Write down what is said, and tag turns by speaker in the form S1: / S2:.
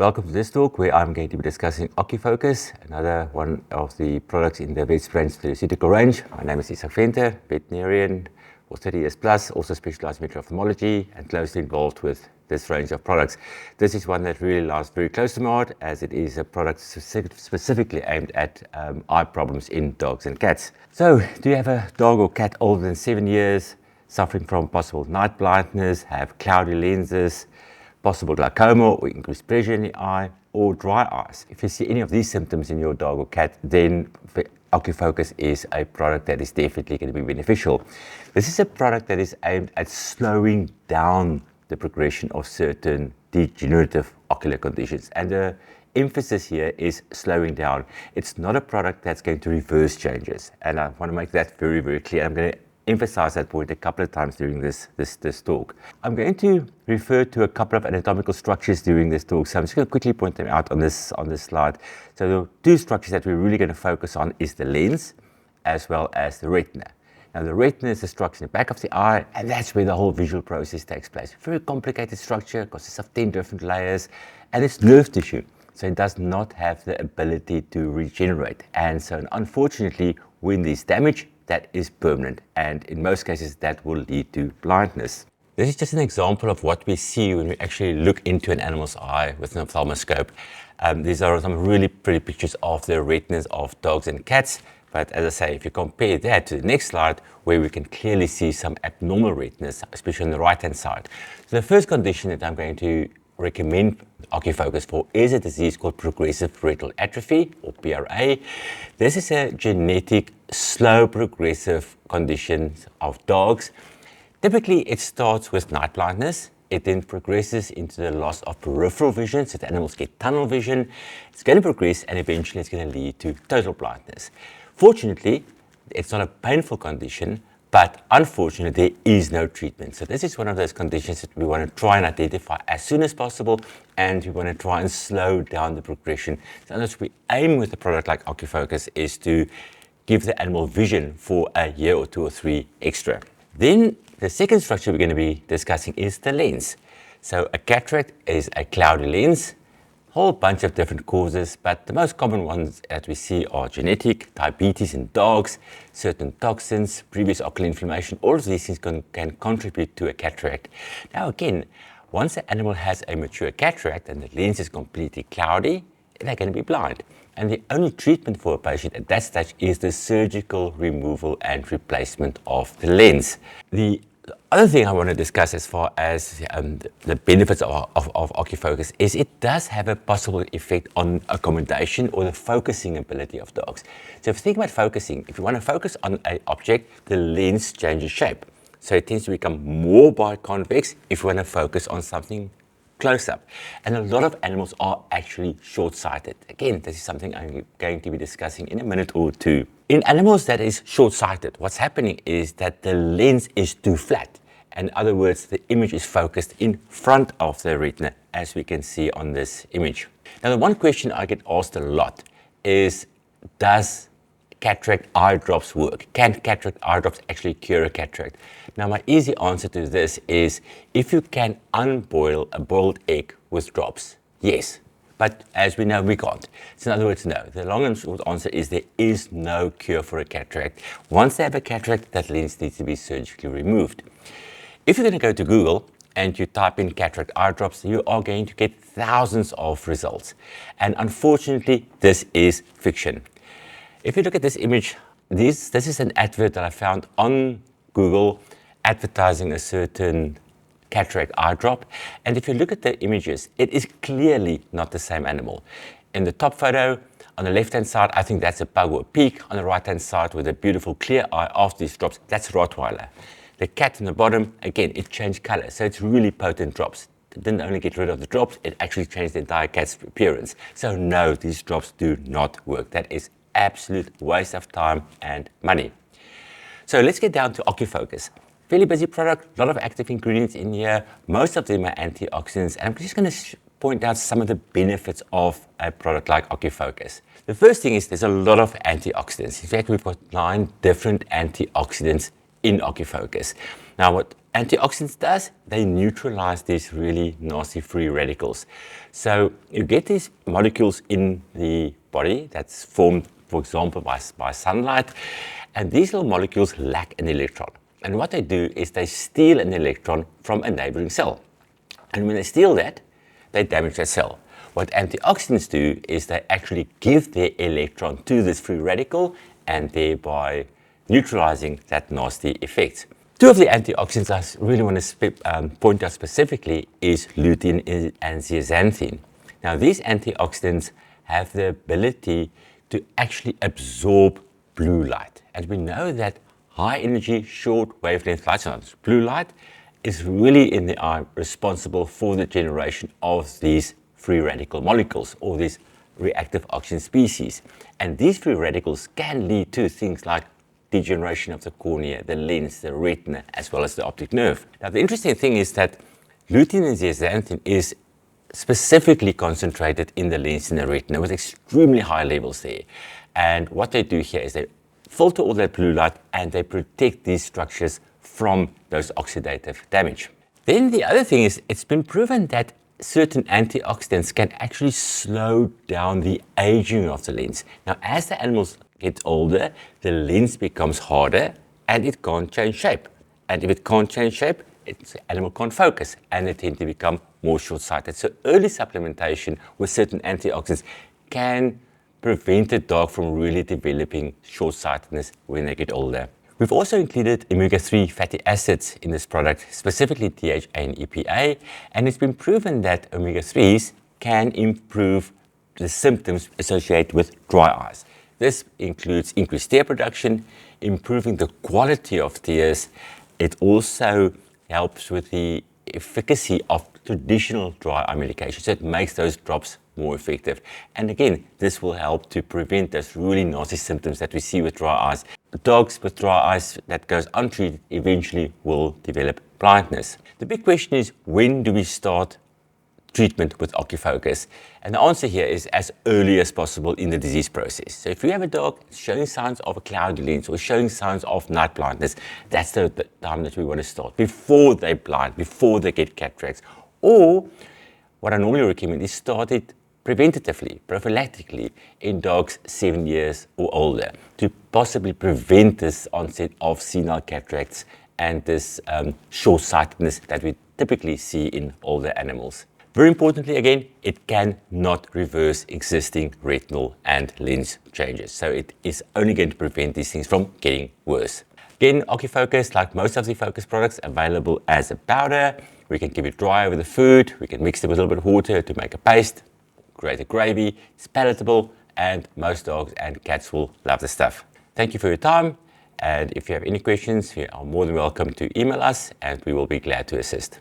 S1: Welcome to this talk where I'm going to be discussing Ocufocus, another one of the products in the Vets Brands pharmaceutical range. My name is Isak Venter, veterinarian for 30 years plus, also specialized in veterinary ophthalmology and closely involved with this range of products. This is one that really lies very close to my heart as it is a product specifically aimed at eye problems in dogs and cats. So, do you have a dog or cat older than 7 years, suffering from possible night blindness, have cloudy lenses, possible glaucoma or increased pressure in the eye, or dry eyes? If you see any of these symptoms in your dog or cat, then Ocufocus is a product that is definitely going to be beneficial. This is a product that is aimed at slowing down the progression of certain degenerative ocular conditions. And the emphasis here is slowing down. It's not a product that's going to reverse changes. And I want to make that very, very clear. I'm going to emphasize that point a couple of times during this talk. I'm going to refer to a couple of anatomical structures during this talk, so I'm just going to quickly point them out on this slide. So the two structures that we're really going to focus on is the lens as well as the retina. Now the retina is the structure in the back of the eye, and that's where the whole visual process takes place. Very complicated structure, consists of 10 different layers, and it's nerve tissue, so it does not have the ability to regenerate. And so unfortunately, when there's damage, that is permanent, and in most cases that will lead to blindness. This is just an example of what we see when we actually look into an animal's eye with an ophthalmoscope. These are some really pretty pictures of the retinas of dogs and cats, but as I say, if you compare that to the next slide where we can clearly see some abnormal retinas, especially on the right hand side. So the first condition that I'm going to recommend Ocufocus for is a disease called progressive retinal atrophy, or PRA. This is a genetic, slow progressive condition of dogs. Typically, it starts with night blindness. It then progresses into the loss of peripheral vision, so the animals get tunnel vision. It's going to progress, and eventually it's going to lead to total blindness. Fortunately, it's not a painful condition, but unfortunately, there is no treatment. So this is one of those conditions that we want to try and identify as soon as possible, and we want to try and slow down the progression. So unless we aim with a product like Ocufocus is to give the animal vision for a year or 2 or 3 extra. Then the second structure we're going to be discussing is the lens. So a cataract is a cloudy lens. Whole bunch of different causes, but the most common ones that we see are genetic, diabetes in dogs, certain toxins, previous ocular inflammation. All of these things can contribute to a cataract. Now again, once the animal has a mature cataract and the lens is completely cloudy, they're going to be blind. And the only treatment for a patient at that stage is the surgical removal and replacement of the lens. The other thing I want to discuss as far as the benefits of Ocufocus is it does have a possible effect on accommodation or the focusing ability of dogs. So if you think about focusing, if you want to focus on an object, the lens changes shape. So it tends to become more biconvex if you want to focus on something close up. And a lot of animals are actually short-sighted. Again, this is something I'm going to be discussing in a minute or two. In animals that is short-sighted, what's happening is that the lens is too flat. In other words, the image is focused in front of the retina, as we can see on this image. Now, the one question I get asked a lot is, does cataract eye drops work? Can cataract eye drops actually cure a cataract? Now, my easy answer to this is, if you can unboil a boiled egg with drops, yes. But as we know, we can't. So in other words, no. The long and short answer is there is no cure for a cataract. Once they have a cataract, that lens needs to be surgically removed. If you're going to go to Google and you type in cataract eye drops, you are going to get thousands of results. And unfortunately, this is fiction. If you look at this image, this is an advert that I found on Google advertising a certain cataract eye drop. And if you look at the images, it is clearly not the same animal. In the top photo, on the left-hand side, I think that's a pug or a pig. On the right-hand side, with a beautiful clear eye after these drops, that's a Rottweiler. The cat on the bottom, again, it changed color. So it's really potent drops. It didn't only get rid of the drops, it actually changed the entire cat's appearance. So no, these drops do not work. That is absolute waste of time and money. So let's get down to Ocufocus. Fairly busy product, a lot of active ingredients in here. Most of them are antioxidants, and I'm just going to point out some of the benefits of a product like Ocufocus. The first thing is there's a lot of antioxidants. In fact, we've got 9 different antioxidants in Ocufocus. Now, what antioxidants does, they neutralize these really nasty free radicals. So you get these molecules in the body that's formed, for example, by sunlight, and these little molecules lack an electron. And what they do is they steal an electron from a neighboring cell. And when they steal that, they damage that cell. What antioxidants do is they actually give their electron to this free radical and thereby neutralizing that nasty effect. Two of the antioxidants I really want to point out specifically is lutein and zeaxanthin. Now, these antioxidants have the ability to actually absorb blue light. And we know that high energy, short wavelength light, so blue light, is really in the eye responsible for the generation of these free radical molecules or these reactive oxygen species. And these free radicals can lead to things like degeneration of the cornea, the lens, the retina, as well as the optic nerve. Now, the interesting thing is that lutein and zeaxanthin is specifically concentrated in the lens and the retina with extremely high levels there. And what they do here is they filter all that blue light and they protect these structures from those oxidative damage. Then the other thing is it's been proven that certain antioxidants can actually slow down the aging of the lens. Now, as the animals get older, the lens becomes harder and it can't change shape. And if it can't change shape, the animal can't focus and they tend to become more short-sighted. So early supplementation with certain antioxidants can prevent the dog from really developing short-sightedness when they get older. We've also included omega-3 fatty acids in this product, specifically DHA and EPA, and it's been proven that omega-3s can improve the symptoms associated with dry eyes. This includes increased tear production, improving the quality of tears. It also helps with the efficacy of traditional dry eye medication, so it makes those drops more effective. And again, this will help to prevent those really nasty symptoms that we see with dry eyes. Dogs with dry eyes that goes untreated eventually will develop blindness. The big question is, when do we start treatment with Ocufocus? And the answer here is as early as possible in the disease process. So if you have a dog showing signs of a cloudy lens or showing signs of night blindness, that's the time that we want to start, before they're blind, before they get cataracts. Or what I normally recommend is start it preventatively, prophylactically in dogs 7 years or older to possibly prevent this onset of senile cataracts and this short-sightedness that we typically see in older animals. Very importantly, again, it cannot reverse existing retinal and lens changes. So it is only going to prevent these things from getting worse. Again, Ocufocus, like most of the Focus products, available as a powder. We can keep it dry over the food. We can mix it with a little bit of water to make a paste, create a gravy. It's palatable, and most dogs and cats will love the stuff. Thank you for your time. And if you have any questions, you are more than welcome to email us, and we will be glad to assist.